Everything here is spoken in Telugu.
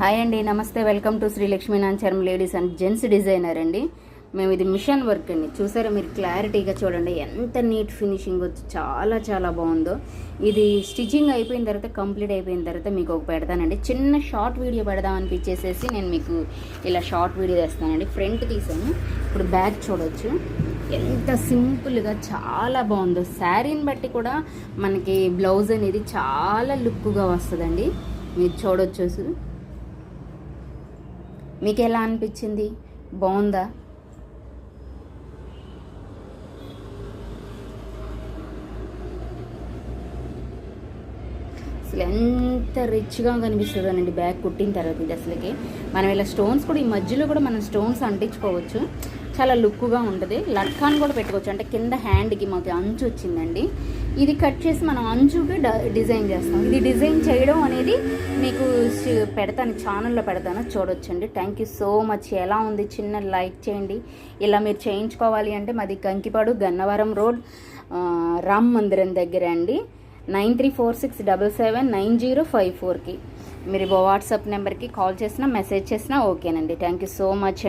హాయ్ అండి, నమస్తే. Welcome to Shri Lakshmi Nancharam ladies and gents designer అండి. మేము ఇది మిషన్ వర్క్ అండి. చూసారా మీరు క్లారిటీగా చూడండి ఎంత నీట్ ఫినిషింగ్ వచ్చి చాలా చాలా బాగుందో. ఇది స్టిచ్చింగ్ అయిపోయిన తర్వాత కంప్లీట్ అయిపోయిన తర్వాత మీకు ఒక పెడతానండి. చిన్న షార్ట్ వీడియో పెడదాం అనిపించేసేసి నేను మీకు ఇలా షార్ట్ వీడియో తెస్తానండి. ఫ్రంట్ తీసాను, ఇప్పుడు బ్యాక్ చూడవచ్చు ఎంత సింపుల్గా చాలా బాగుందో. శారీని బట్టి కూడా మనకి బ్లౌజ్ అనేది చాలా లుక్గా వస్తుందండి. మీరు చూడవచ్చు. మీకు ఎలా అనిపించింది? బాగుందా? అసలు ఎంత రిచ్గా కనిపిస్తుందనండి బ్యాగ్ కుట్టిన తర్వాత. ఇది అసలుకి మనం ఇలా స్టోన్స్ కూడా ఈ మధ్యలో కూడా మనం స్టోన్స్ అంటించుకోవచ్చు, చాలా లుక్గా ఉంటుంది. లట్కాన్ కూడా పెట్టుకోవచ్చు. అంటే కింద హ్యాండ్కి మాకు అంచు వచ్చిందండి, ఇది కట్ చేసి మనం అంచుకి డిజైన్ చేస్తాం. ఇది డిజైన్ చేయడం అనేది మీకు పెడతాను, ఛానల్లో పెడతాను, చూడొచ్చండి. Thank you so much. ఎలా ఉంది? చిన్న లైక్ చేయండి. ఇలా మీరు చేయించుకోవాలి అంటే మాది కంకిపాడు గన్నవరం రోడ్, రామ్ మందిరం దగ్గర అండి. 9346779054కి మీరు వాట్సాప్ నెంబర్కి కాల్ చేసినా మెసేజ్ చేసినా ఓకేనండి. Thank you so much.